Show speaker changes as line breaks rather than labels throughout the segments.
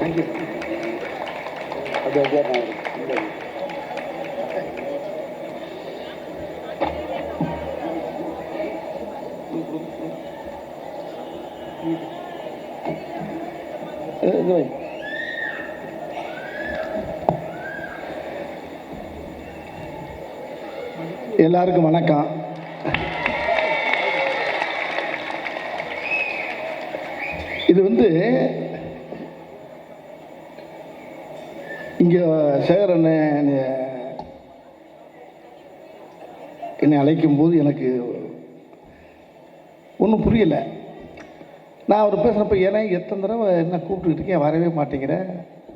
Thank you. அது எல்லாருக்கும் வணக்கம். இது இங்கே சேகரன் என்னை அழைக்கும் போது எனக்கு ஒன்றும் புரியலை. நான் அவர் பேசுகிறப்ப ஏன்னா எத்தனை தடவை என்ன கூப்பிட்டுக்கிட்டு இருக்கேன், வரவே மாட்டேங்கிறேன்,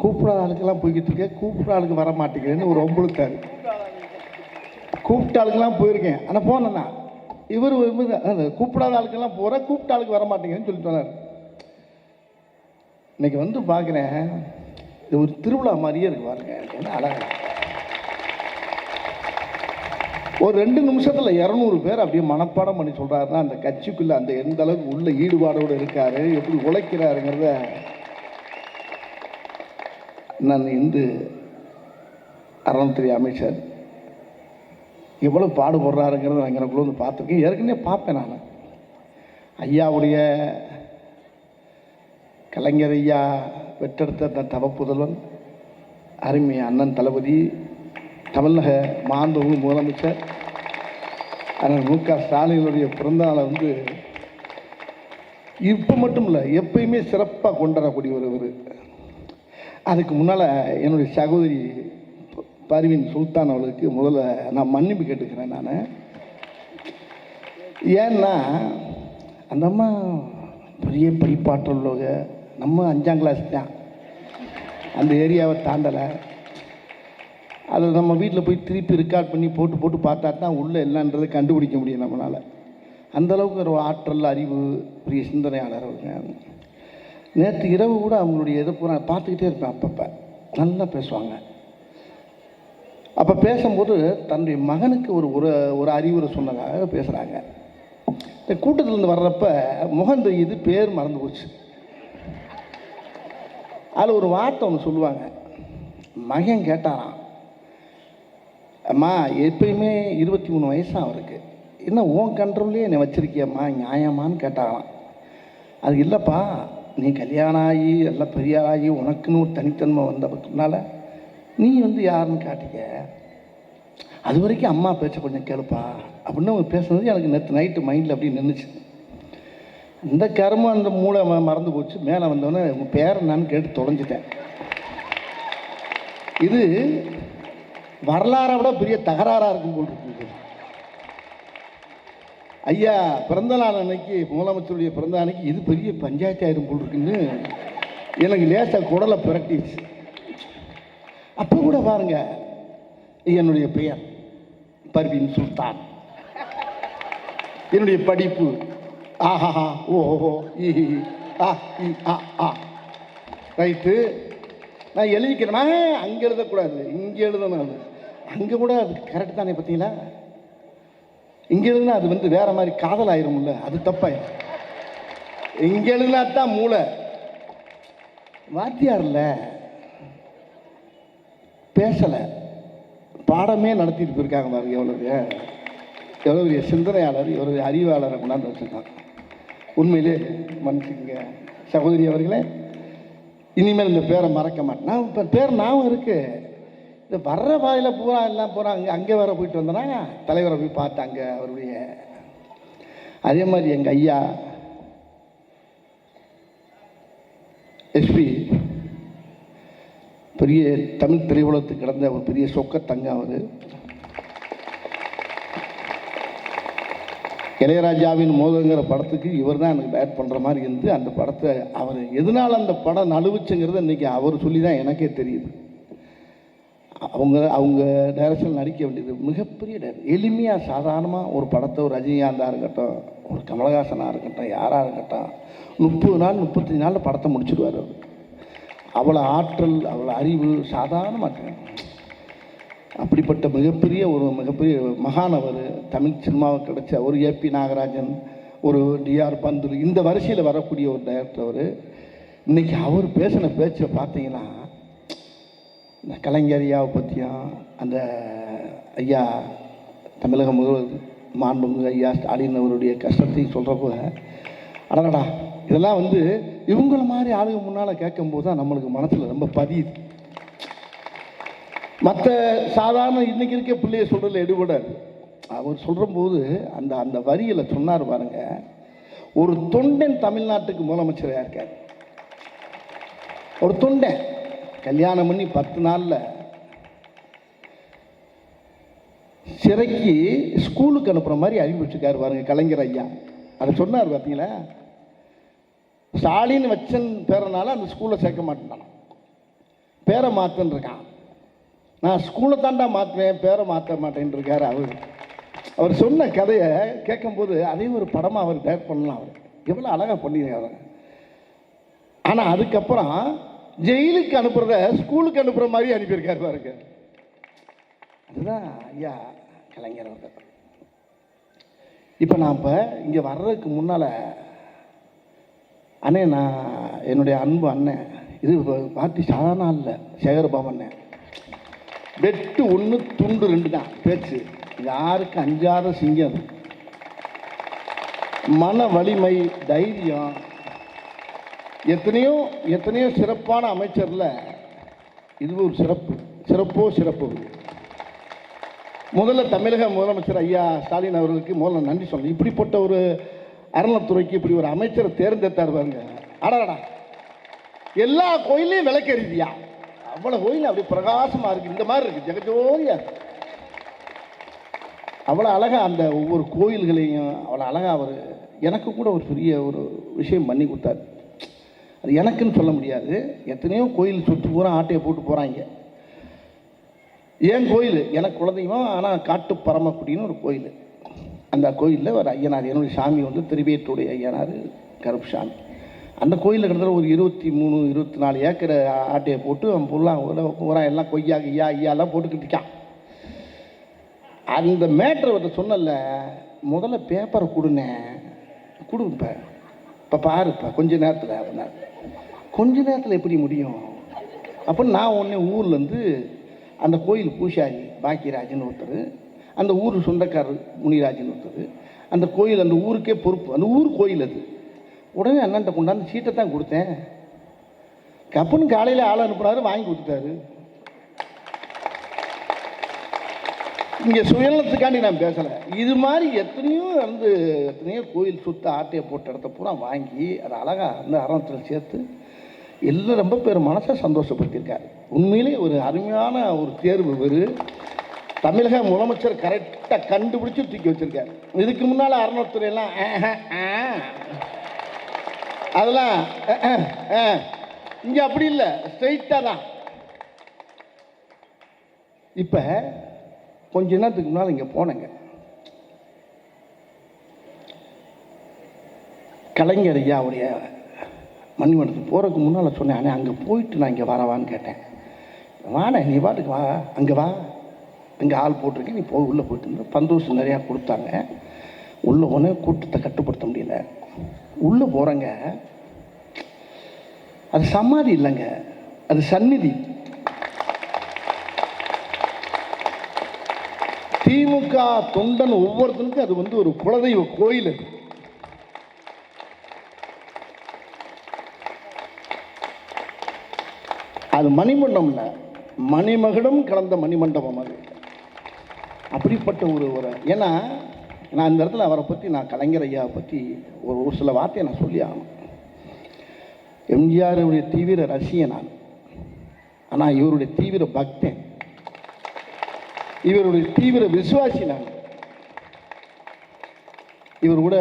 கூப்பிடாத ஆளுக்கெல்லாம் போய்கிட்டு இருக்கேன், கூப்பிட்ற ஆளுக்கு வர மாட்டேங்கிறேன்னு ஒரு ஒம்பளுத்தாரு. கூப்பிட்ட ஆளுக்கெல்லாம் போயிருக்கேன், ஆனால் போனேன்னா இவர் கூப்பிடாத ஆளுக்கெல்லாம் போகிறேன், கூப்பிட்ட ஆளுக்கு வர மாட்டேங்கிறேன்னு சொல்லிட்டு வந்தார். இன்னைக்கு பார்க்குறேன், இது ஒரு திருவிழா மாதிரியே இருக்கு பாருங்க. என்ன அழகா ஒரு 2 நிமிஷத்தில் 200 பேர் அப்படியே மனப்பாடம் பண்ணி சொல்கிறாருன்னா அந்த கட்சிக்குள்ளே அந்த எந்த அளவுக்கு உள்ள ஈடுபாடோடு இருக்காரு, எப்படி உழைக்கிறாருங்கிறத நான் அறநிலையத்துறை அமைச்சர் எவ்வளோ பாடுபடுறாருங்கிறத நான் எனக்குள்ள பார்த்துருக்கேன். ஏற்கனவே பார்ப்பேன் நான். ஐயாவுடைய கலைஞர் ஐயா பெற்றெடுத்த அந்த தவப்புதல்வன் அருமை அண்ணன் தளபதி தமிழக மாண்புமிகு முதலமைச்சர் அண்ணன் மு.க. ஸ்டாலினுடைய பிறந்தநாளை இப்போ மட்டும் இல்லை எப்பயுமே சிறப்பாக கொண்டாடக்கூடிய ஒரு அதுக்கு முன்னால் என்னுடைய சகோதரி பர்வீன் சுல்தான் அவளுக்கு முதல்ல நான் மன்னிப்பு கேட்டுக்கிறேன். நான் ஏன்னா அந்த அம்மா பெரிய படிப்பாற்றல் உள்ளவங்க, நம்ம 5ஆம் கிளாஸ் தான், அந்த ஏரியாவை தாண்டலை. அதை நம்ம வீட்டில் போய் திருப்பி ரெக்கார்ட் பண்ணி போட்டு பார்த்தா தான் உள்ளே என்னன்றதை கண்டுபிடிக்க முடியும் நம்மளால். அந்தளவுக்கு ஒரு ஆற்றல், அறிவு, பெரிய சிந்தனையாளர் அவங்க. நேற்று இரவு கூட அவங்களுடைய இதை பூரா பார்த்துக்கிட்டே இருப்பேன். அப்பப்போ நல்லா பேசுவாங்க. அப்போ பேசும்போது தன்னுடைய மகனுக்கு ஒரு அறிவுரை சொன்னதாக பேசுகிறாங்க. இந்த கூட்டத்திலேருந்து வர்றப்ப முகம் தெரியுது, பேர் மறந்து போச்சு. அதில் ஒரு வார்த்தை ஒன்று சொல்லுவாங்க. மகன் கேட்டாராம், அம்மா எப்பயுமே 23 வயசாக அவருக்கு, என்ன உன் கண்ட்ரோல்லே என்னை வச்சுருக்கியம்மா, நியாயமானு கேட்டாராம். அது இல்லைப்பா, நீ கல்யாணம் ஆகி எல்லாம் பெரிய ஆகி உனக்குன்னு ஒரு தனித்தன்மை வந்ததுனால நீ யாருன்னு காட்டிக்க, அது வரைக்கும் அம்மா பேச்ச கொஞ்சம் கேளுப்பா அப்படின்னு அவங்க பேசுனது எனக்கு நேற்று நைட்டு மைண்டில் அப்படி நின்றுச்சு. இந்த கருமம் அந்த மூளை மறந்து போச்சு. மேலே வந்தோடனே உங்கள் பேர் என்னன்னு கேட்டு தொலைஞ்சிட்டேன். இது வரலாறை விட பெரிய தகராறாக இருக்கும் போல் இருக்குது. ஐயா பிறந்த நாள் அன்னைக்கு, முதலமைச்சருடைய பிறந்த அன்னைக்கு இது பெரிய பஞ்சாயத்து ஆயிரும் போல் இருக்குன்னு எனக்கு லேசாக குடலை பிரட்டிச்சு. அப்போ கூட பாருங்க, என்னுடைய பெயர் பர்வீன் சுல்தான், என்னுடைய படிப்பு ஆஹா ஓஹோ ஈஹி ஆ ரைட்டு, நான் எழுதிக்கிறேன்னா அங்கே எழுதக்கூடாது, இங்கே எழுதணும். அது அங்கே கூட அது கரெக்டு தானே, பார்த்தீங்களா? இங்கே எழுதுனா அது வேற மாதிரி காதல் ஆயிரும்ல, அது தப்பாயிரும். இங்கே எழுதுனா தான் மூளை. வாத்தியார்ல பேசலை, பாடமே நடத்திட்டு போயிருக்காங்க பாருங்க. எவ்வளோ பெரிய சிந்தனையாளர், எவ்வளோ அறிவாளரை கொண்டாந்து வச்சுருக்காங்க. உண்மையிலே மன்னிச்சுங்க சகோதரி அவர்களே, இனிமேல் இந்த பேரை மறக்க மாட்டேன். நான் இப்போ பேர் ஞாபகம் இருக்குது. இந்த வர்ற பாதையில் பூரா எல்லாம் போகிறாங்க. அங்கே வேற போயிட்டு வந்தோன்னா தலைவரை போய் பார்த்தாங்க அவருடைய. அதே மாதிரி எங்கள் ஐயா எஸ்பி பெரிய தமிழ் திரையுலகத்துக்கு கிடந்த ஒரு பெரிய சொக்கத்தங்க. அவர் இளையராஜாவின் மோதங்கிற படத்துக்கு இவர் தான் எனக்கு டைரக்ட் பண்ணுற மாதிரி இருந்து அந்த படத்தை அவர் எதனால் அந்த படம் நழுவுச்சுங்கிறது இன்றைக்கி அவர் சொல்லி தான் எனக்கே தெரியுது. அவங்க டைரக்ஷன் நடிக்க வேண்டியது மிகப்பெரிய எளிமையாக சாதாரணமாக ஒரு படத்தை ஒரு ரஜினிகாந்தாக இருக்கட்டும், ஒரு கமலஹாசனாக இருக்கட்டும், யாராக இருக்கட்டும், 30 நாள் 35 நாளில் படத்தை முடிச்சுடுவார் அவர். அவ்வளோ ஆற்றல், அவ்வளோ அறிவு சாதாரணமாக. அப்படிப்பட்ட மிகப்பெரிய மகானவர் தமிழ் சினிமாவுக்கு கிடைச்ச ஒரு ஏபி நாகராஜன், ஒரு டிஆர் பந்துலு, இந்த வரிசையில் வரக்கூடிய ஒரு டைரக்டர் அவர். இன்னைக்கு அவர் பேசின பேச்சை பார்த்தீங்கன்னா, இந்த கலைஞர் ஐயாவை பற்றியும், அந்த ஐயா தமிழக முதல்வர் மாண்புமிகு ஐயா ஸ்டாலின் அவருடைய கஷ்டத்தையும் சொல்கிறப்போ, அடடா இதெல்லாம் வந்து இவங்கள மாதிரி ஆளுங்க முன்னால் கேட்கும்போது தான் நம்மளுக்கு மனசில் ரொம்ப பதியுது. மற்ற சாதாரண இன்றைக்கி இருக்க பிள்ளைய சொல்கிறதுல எடுபடாது. அவர் சொல்கிற போது அந்த அந்த வரியில் சொன்னார் பாருங்க, ஒரு தொண்டன் தமிழ்நாட்டுக்கு முதலமைச்சராக இருக்கார். ஒரு தொண்டன் கல்யாணம் பண்ணி 10 நாளில் சிறைக்கு ஸ்கூலுக்கு அனுப்புகிற மாதிரி அறிவிச்சிருக்காரு பாருங்க கலைஞர் ஐயா. அதை சொன்னார் பார்த்தீங்களா, ஸ்டாலின் வச்சன் பேரனால அந்த ஸ்கூலில் சேர்க்க மாட்டேன், பேரை மாற்றன்னு இருக்கான். நான் ஸ்கூலை தாண்டா மாற்றுவேன், பேரை மாற்ற மாட்டேன்னு இருக்கார் அவர். அவர் சொன்ன கதையை கேட்கும்போது அதையும் ஒரு படமாக அவர் டைரக்ட் பண்ணலாம். அவர் எவ்வளோ அழகாக பண்ணியிருக்காரு. ஆனால் அதுக்கப்புறம் ஜெயிலுக்கு அனுப்புறத ஸ்கூலுக்கு அனுப்புகிற மாதிரி அனுப்பியிருக்காரு பாருங்க. அதுதான் ஐயா கலைஞர் அவர்கள். இப்போ நான் இப்போ இங்கே வர்றதுக்கு முன்னால் அண்ணே, நான் என்னுடைய அன்பு அண்ணன், இது பார்ட்டி சாதாரண இல்லை, சேகர்பாபு அண்ணன், வெட்டு 1 துண்டு 2 தான் பேச்சு. யாருக்கு அஞ்சாத சிங்கம். மன வலிமை, தைரியம். எத்தனையோ எத்தனையோ சிறப்பான அமைச்சரில் இது ஒரு சிறப்பு. முதல்ல தமிழக முதலமைச்சர் ஐயா ஸ்டாலின் அவர்களுக்கு முதல்ல நன்றி சொல்லணும். இப்படிப்பட்ட ஒரு அறநிலைத்துறைக்கு இப்படி ஒரு அமைச்சரை தேர்ந்தெடுத்தார் பாருங்க. அடடா, எல்லா கோயிலையும் விளக்கெறிதியா, அவ்வளோ கோயில் அப்படி பிரகாசமாக இருக்குது, இந்த மாதிரி இருக்குது, ஜெகஜோதியா இருக்கு. அவ்வளோ அழகாக அந்த ஒவ்வொரு கோயில்களையும் அவ்வளோ அழகாக அவர் எனக்கு கூட ஒரு பெரிய ஒரு விஷயம் பண்ணி கொடுத்தாரு. அது எனக்குன்னு சொல்ல முடியாது, எத்தனையோ கோயில் சுற்றி பூரா ஆட்டையை போட்டு போகிறாங்க. ஏன் கோயில் எனக்கு குலதெய்வம், ஆனால் காட்டு பரமக்குடின்னு ஒரு கோயில். அந்த கோயிலில் ஒரு ஐயனார், என்னுடைய சாமி வந்து திருவேற்றுடைய ஐயனார் கருப்பு சாமி. அந்த கோயிலில் கிட்டத்தட்ட ஒரு 23-24 ஏக்கர் ஆட்டையை போட்டு அவன் பூரா எல்லாம் கொய்யா ஐயாலாம் போட்டுக்கிட்டு இருக்கான். அந்த மேட்ரு வந்து சொன்னல, முதல்ல பேப்பரை கொடுப்ப இப்போ பாருப்பா கொஞ்ச நேரத்தில் எப்படி முடியும் அப்படின்னு நான் ஒன்றே ஊர்லேருந்து அந்த கோயில் பூசாரி பாக்கியராஜன் ஒருத்தர், அந்த ஊர் சொந்தக்காரர் முனிராஜன் ஒருத்தர், அந்த கோயில் அந்த ஊருக்கே பொறுப்பு, அந்த ஊர் கோயில் அது. உடனே அண்ணன்ட்ட கொண்டாந்து சீட்டை தான் கொடுத்தேன். கப்புன்னு காலையில் ஆள் அனுப்புனாரு, வாங்கி கொடுத்துட்டாரு. இங்கே சுயநலத்துக்காண்டி நான் பேசலை. இது மாதிரி எத்தனையோ கோயில் சுத்த ஆட்டையை போட்ட இடத்த பூரா வாங்கி அதை அழகாக அந்த அறத்தில் சேர்த்து எல்லாம் ரொம்ப பேர் மனசை சந்தோஷப்படுத்தியிருக்காரு. உண்மையிலே ஒரு அருமையான ஒரு தேர்வு. ஒரு தமிழக முதலமைச்சர் கரெக்டாக கண்டுபிடிச்சி தூக்கி வச்சிருக்காரு. இதுக்கு முன்னால் அறநிலைத்துறையெல்லாம் அதெல்லாம் இங்கே அப்படி இல்லை, ஸ்ட்ரெயிட்டாக தான். இப்போ கொஞ்ச நேரத்துக்கு முன்னால் இங்கே போனேங்க, கலைஞர் ஐயாவுடைய மணிமண்டலத்துக்கு போகிறதுக்கு முன்னால் சொன்னேன், ஆனால் அங்கே போயிட்டு நான் இங்கே வரவான்னு கேட்டேன். வாண்ணே, நீ பாட்டுக்கு வா, அங்கே வா, அங்கே ஆள் போட்டிருக்கேன், நீ போய் உள்ளே போயிட்டு பந்தோசம் நிறையா கொடுத்தாங்க. உள்ளே போனே கூட்டத்தை கட்டுப்படுத்த முடியல. உள்ளே போகிறேங்க, அது சமாதி இல்லைங்க, அது சந்நிதி. திமுக தொண்டன் ஒவ்வொருத்தனுக்கும் அது வந்து ஒரு குலதெய்வ கோயில். அது மணிமண்டபம் இல்லை, மணிமகுடம் கலந்த மணிமண்டபம் அது. அப்படிப்பட்ட ஒரு ஏன்னா நான் இந்த இடத்துல அவரை பற்றி, நான் கலைஞர் ஐயாவை பற்றி ஒரு சில வார்த்தையை நான் சொல்லி ஆகணும். எம்ஜிஆருடைய தீவிர ரசிகன் நான், ஆனால் இவருடைய தீவிர பக்தன், இவருடைய தீவிர விசுவாசி நான். இவர் கூட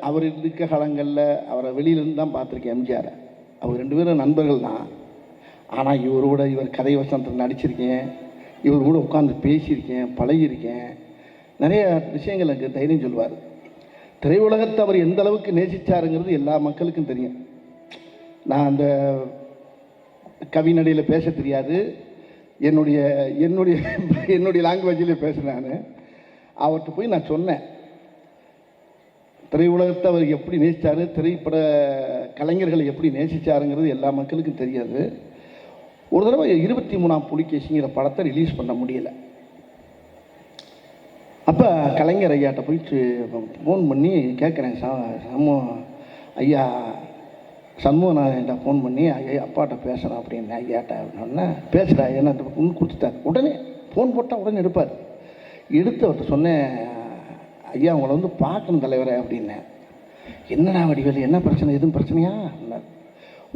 அவர் இருக்க காலங்களில் அவரை வெளியிலேருந்து தான் பார்த்துருக்கேன் எம்ஜிஆரை. அவர் 2 பேரும் நண்பர்கள் தான். ஆனால் இவர் கதை வசனத்தில் நடிச்சிருக்கேன், இவர் கூட உட்காந்து பேசியிருக்கேன், பழகியிருக்கேன். நிறைய விஷயங்கள் எனக்கு தைரியம் சொல்வார். திரையுலகத்தை அவர் எந்த அளவுக்கு நேசித்தாருங்கிறது எல்லா மக்களுக்கும் தெரியும். நான் அந்த கவிநடையில் பேச தெரியாது, என்னுடைய என்னுடைய என்னுடைய லாங்குவேஜில் பேசுகிறேன். நான் அவர்கிட்ட போய் நான் சொன்னேன், திரையுலகத்தை அவர் எப்படி நேசித்தார், திரைப்பட கலைஞர்களை எப்படி நேசித்தாருங்கிறது எல்லா மக்களுக்கும் தெரியாது. ஒரு தடவை 23ஆம் புலிகேசிங்கிற படத்தை ரிலீஸ் பண்ண முடியலை. அப்போ கலைஞர் ஐயாட்ட போயிட்டு ஃபோன் பண்ணி கேட்குறேன், ஐயா சண்முகநாதன்ட்ட ஃபோன் பண்ணி ஐயா அப்பாட்ட பேசுகிறேன் அப்படின்னு ஐயாட்ட அப்படின்னா பேசுகிறா என்ன ஒன்று கொடுத்துட்டார். உடனே ஃபோன் போட்டால் உடனே எடுப்பார். எடுத்து அவர்கிட்ட சொன்னேன், ஐயா உங்களை வந்து பார்க்கணும் தலைவரை அப்படின்னேன். என்னடா வடிவேலு என்ன பிரச்சனை, எதுவும் பிரச்சனையா?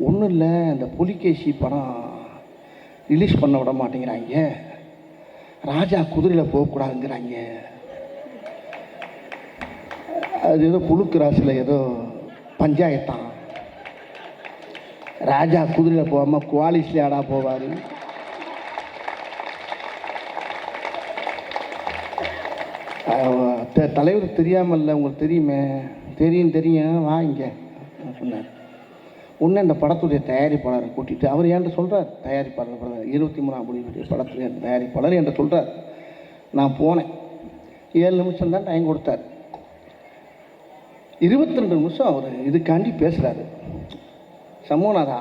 ஒன்றும் இல்லை, இந்த புலிகேசி படம் ரிலீஸ் பண்ண விட மாட்டேங்கிறாங்க, ராஜா குதிரையில் போகக்கூடாதுங்கிறாங்க, அது ஏதோ புழுக்கு ராசியில் ஏதோ பஞ்சாயத்தான், ராஜா குதிரையில் போகாமல் குவாலிஸ்ல ஆடா போவார், தலைவர் தெரியாமல்ல உங்களுக்கு தெரியுமே, தெரியும் வா இங்கே சொன்னார். ஒன்று அந்த படத்துடைய தயாரிப்பாளரை கூட்டிகிட்டு அவர் என்கிட்ட சொல்கிறார், தயாரிப்பாளர் 23ஆம் புலிகேசி படத்துடைய தயாரிப்பாளர் என்கிட்ட சொல்கிறார். நான் போனேன், 7 நிமிஷம் தான் டைம் கொடுத்தார். 22 நிமிஷம் அவர் இதுக்காண்டி பேசுகிறாரு. சமூகநாதா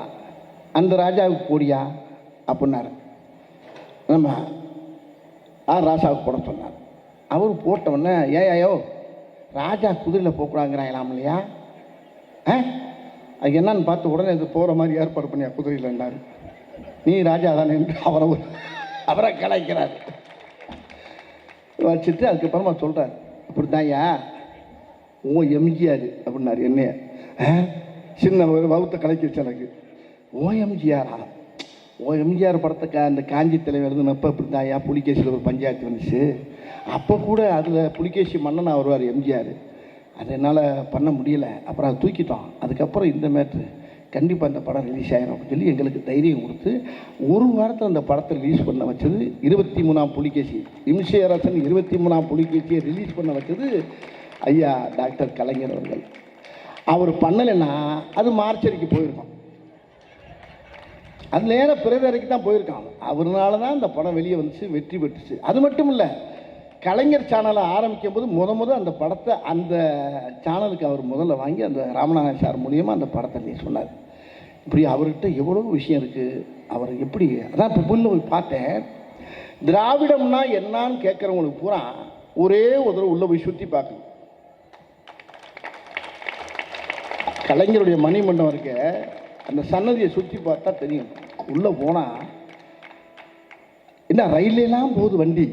அந்த ராஜாவுக்கு போடியா அப்படின்னாரு. நம்ம ராஜாவுக்கு போட சொன்னார். அவர் போட்டவுடனே ஏயோ ராஜா குதிரையில் போகக்கூடாதுங்கிறாங்களாம் இல்லையா, அது என்னன்னு பார்த்து உடனே இது போகிற மாதிரி ஏற்பாடு பண்ணியா குதிரையில்ண்டாரு. நீ ராஜா தானே என்று அவரை கலாய்க்கிறார். வச்சுட்டு அதுக்கப்புறமா சொல்கிறார், இப்படி தான்யா ஓ எம்ஜிஆர் அப்படின்னாரு. என்னைய சின்ன ஒரு வகுத்த கலைக்கிடுச்சு எனக்கு. ஓ எம்ஜிஆரா, ஓ எம்ஜிஆர் படத்தை அந்த காஞ்சி தலைவர் எழுதுனப்போ இப்படி தான்யா புலிகேசியில் ஒரு பஞ்சாயத்து வந்துச்சு, அப்போ கூட அதில் புலிகேசி மன்னனாக வருவார் எம்ஜிஆர், அது என்னால் பண்ண முடியலை, அப்புறம் அதை தூக்கிட்டோம், அதுக்கப்புறம் இந்த மேட்ரு கண்டிப்பாக இந்த படம் ரிலீஸ் ஆகிடும் அப்படின்னு சொல்லி எங்களுக்கு தைரியம் கொடுத்து ஒரு வாரத்தில் அந்த படத்தை ரிலீஸ் பண்ண வச்சது 23ஆம் புலிகேசி. இம்சையரசன் 23ஆம் புலிகேசியை ரிலீஸ் பண்ண வச்சது ஐயா டாக்டர் கலைஞர் அவர்கள். அவர் பண்ணலைன்னா அது மார்ச்சரிக்கு போயிருக்கோம், அது நேராக பிறகு தான் போயிருக்காங்க. அவர்னால தான் அந்த படம் வெளியே வந்துச்சு, வெற்றி பெற்றுச்சு. அது மட்டும் இல்லை, கலைஞர் சேனலை ஆரம்பிக்கும் போது முத அந்த படத்தை அந்த சேனலுக்கு அவர் முதல்ல வாங்கி அந்த ராமநாதன் சார் மூலியமாக அந்த படத்தை நீ சொன்னார். இப்படி அவர்கிட்ட எவ்வளோ விஷயம் இருக்குது. அவர் எப்படி அதான் இப்போ புல்ல போய் பார்த்தேன். திராவிடம்னா என்னான்னு கேட்குறவங்களுக்கு பூரா ஒரே ஒரு தடவை உள்ளே போய் சுற்றி பார்க்கணும். கலைஞருடைய மணிமண்டபம் இருக்க அந்த சன்னதியை சுற்றி பார்த்தா தெரியும். உள்ளே போனால் என்ன ரயிலெல்லாம் போகுது வண்டி,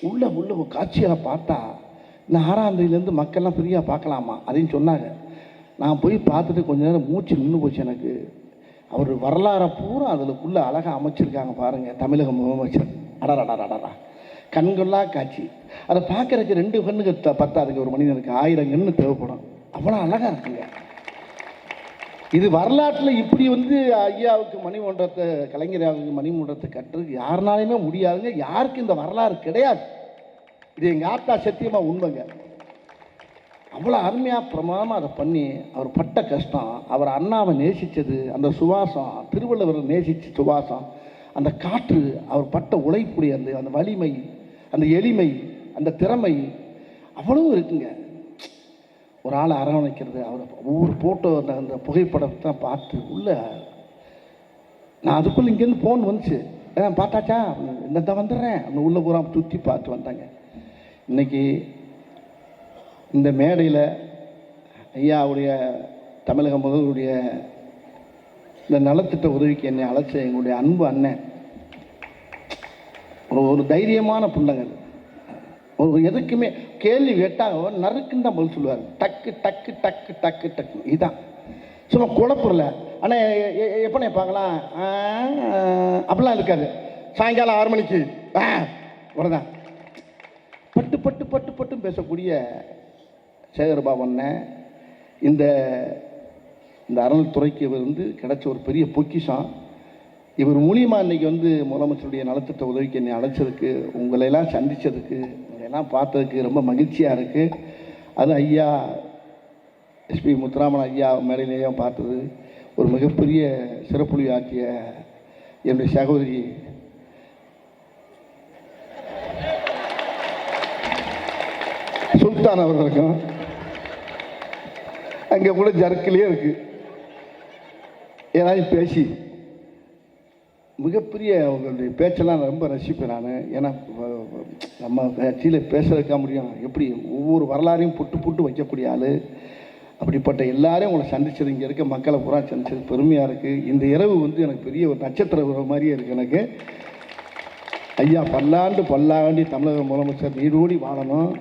உள்ள காட்சியாக பார்த்தா இந்த 6ஆம் தேதியிலேருந்து மக்கள்லாம் ஃப்ரீயாக பார்க்கலாமா அதையும் சொன்னாங்க. நான் போய் பார்த்துட்டு கொஞ்ச நேரம் மூச்சு நின்று போச்சு எனக்கு. அவர் வரலாறை பூரா அதுக்குள்ளே அழகாக அமைச்சிருக்காங்க பாருங்கள். தமிழக முதலமைச்சர் அடடா கண்கொள்ளா காட்சி. அதை பார்க்குறதுக்கு 2 கண்ணுக்கு பத்தாதுங்க, ஒரு மனிதனுக்கு 1000 கண்ணு தேவைப்படும், அவ்வளோ அழகாக இருக்குங்க. இது வரலாற்றில் இப்படி ஐயாவுக்கு மணிமண்டபத்தை கலைஞராவுக்கு மணிமண்டபத்தை கட்டுறதுக்கு யாருனாலுமே முடியாதுங்க. யாருக்கு இந்த வரலாறு கிடையாது. இது எங்கள் ஆத்தா சத்தியமாக உண்மைங்க. அவ்வளோ அருமையாக பிரமாதமாக அதை பண்ணி அவர் பட்ட கஷ்டம், அவர் அண்ணாவை நேசித்தது, அந்த சுவாசம், திருவள்ளுவரை நேசித்த சுவாசம், அந்த காற்று, அவர் பட்ட உழைப்புடைய அந்த வலிமை, அந்த எளிமை, அந்த திறமை அவ்வளவு இருக்குங்க. ஒரு ஆளை அரவணைக்கிறது, அவர் ஒவ்வொரு ஃபோட்டோ அந்த புகைப்படத்தை பார்த்து உள்ள நான் அதுக்குள்ளே இங்கேருந்து ஃபோன் வந்துச்சு, பார்த்தாச்சா இந்த தான் வந்துடுறேன் அந்த உள்ள பூரா சுற்றி பார்த்து வந்தாங்க. இன்றைக்கி இந்த மேடையில் ஐயாவுடைய தமிழக முதல்வருடைய இந்த நலத்திட்ட உதவிக்கு என்னை அழைச்ச எங்களுடைய அன்பு அண்ணன் ஒரு தைரியமான பிள்ளைங்க. ஒரு எதுக்குமே கேள்வி கேட்டால் நறுக்குன்னு தான் பதில் சொல்லுவார். டக்கு டக்கு டக்கு டக்கு டக்கு இதுதான் சும்மா குழப்பல. ஆனால் எப்போ பார்க்கலாம் அப்படிலாம் இருக்காது. சாயங்காலம் 6 மணிக்கு உடனே பட்டு பட்டு பட்டு பட்டும் பேசக்கூடிய சேகர்பாபு இந்த அறநிலைத்துறைக்கு இவர் கிடைச்ச ஒரு பெரிய பொக்கிஷம். இவர் மூலியமாக இன்றைக்கி முதலமைச்சருடைய நலத்திட்ட உதவிக்கு என்னை அழைச்சதுக்கு, உங்களையெல்லாம் சந்தித்ததுக்கு, உங்களையெல்லாம் பார்த்ததுக்கு ரொம்ப மகிழ்ச்சியாக இருக்குது. அது ஐயா எஸ்பி முத்துராமன் ஐயா மேடையிலேயும் பார்த்தது ஒரு மிகப்பெரிய சிறப்புலி ஆக்கிய என்னுடைய சகோதரி சுல்தான் அவர்களுக்கும் அங்கே கூட ஜர்க்கிலே இருக்கு. ஏதாவது பேசி மிகப்பெரிய அவங்களுடைய பேச்செல்லாம் ரொம்ப ரசிப்பேன் நான். ஏன்னா நம்ம கட்சியில் பேசுறதுக்கா முடியும், எப்படி ஒவ்வொரு வரலாறையும் புட்டு புட்டு வைக்கக்கூடிய ஆள். அப்படிப்பட்ட எல்லாரையும் உங்களை சந்திச்சது, இங்கே இருக்க மக்களை பூரா சந்திச்சது பெருமையாக இருக்குது. இந்த இரவு வந்து எனக்கு பெரிய ஒரு நட்சத்திர உறவு மாதிரியே இருக்குது எனக்கு. ஐயா பல்லாண்டு பல்லாண்டி தமிழக முதலமைச்சர் நீடோடி வாழணும்.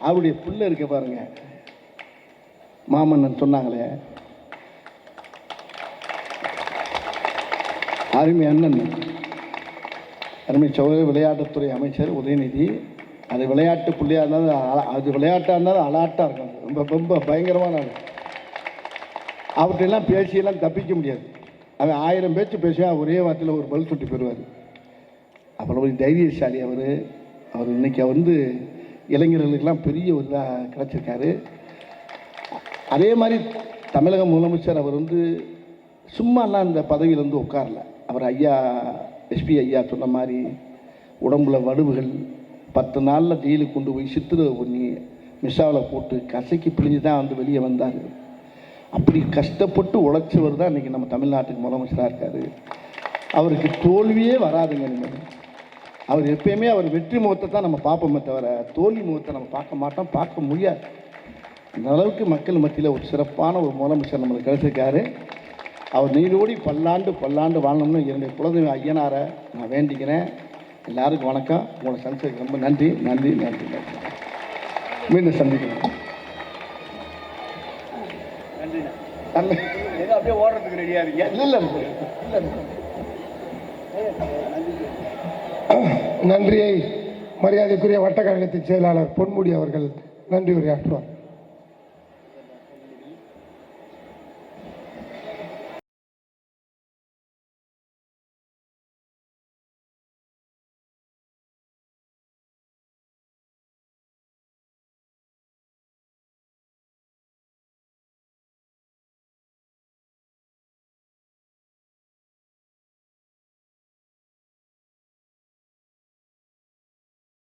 அவருடைய பிள்ளை இருக்க பாருங்க, மாமன்னன் சொன்னாங்களே, அருமை அண்ணன், அருமை சகோதர விளையாட்டுத்துறை அமைச்சர் உதயநிதி. அது விளையாட்டு பிள்ளையாக இருந்தாலும் அது விளையாட்டாக இருந்தாலும் அலாட்டாக இருக்கும். ரொம்ப ரொம்ப பயங்கரமான ஆள். அவர்கிட்டெல்லாம் பேசியெல்லாம் தப்பிக்க முடியாது. அவன் 1000 பேச்சு பேசுவான், ஒரே வார்த்தையில் ஒரு பதில் சுட்டி பெறுவார். அவ்வளோ ஒரு தைரியசாலி அவர். அவர் இன்றைக்கி வந்து இளைஞர்களுக்கெல்லாம் பெரிய ஒரு இதாக கிடச்சிருக்காரு. அதே மாதிரி தமிழக முதலமைச்சர் அவர் வந்து சும்மாலாம் அந்த பதவியில் வந்து உட்காரல. அவர் ஐயா எஸ்பி ஐயா சொன்ன மாதிரி உடம்புல வடுவுகள் 10 நாளில் ஜெயிலுக்கு கொண்டு போய் சித்திரவதை பண்ணி மிஷாவில் போட்டு கசைக்கு பிழிஞ்சு தான் வந்து வெளியே வந்தார். அப்படி கஷ்டப்பட்டு உழைச்சவர் தான் இன்றைக்கி நம்ம தமிழ்நாட்டுக்கு முதலமைச்சராக இருக்கார். அவருக்கு தோல்வியே வராதுங்க. நீங்கள் அவர் எப்பயுமே அவர் வெற்றி முகத்தை தான் நம்ம பார்ப்போமே தவிர தோல்வி முகத்தை நம்ம பார்க்க மாட்டோம், பார்க்க முடியாது. அந்த அளவுக்கு மக்கள் மத்தியில் ஒரு சிறப்பான ஒரு முதலமைச்சர் நம்மளுக்கு கிடைச்சிருக்காரு. அவர் நீடோடி பல்லாண்டு பல்லாண்டு வாழணும்னு என்னுடைய குலதெய்வ ஐயனாரை நான் வேண்டிக்கிறேன். எல்லாருக்கும் வணக்கம். உங்களோட சந்திச்சதுக்கு ரொம்ப நன்றி நன்றி நன்றி நன்றி. மீண்டும் சந்திக்கிறேன். அப்படியே ஓடுறதுக்கு ரெடியாக இருக்கீங்க? இல்லை
நன்றியை மரியாதைக்குரிய வட்டக்கழகத்தின் செயலாளர் பொன்முடி அவர்கள் நன்றி உரையாற்றுவார்.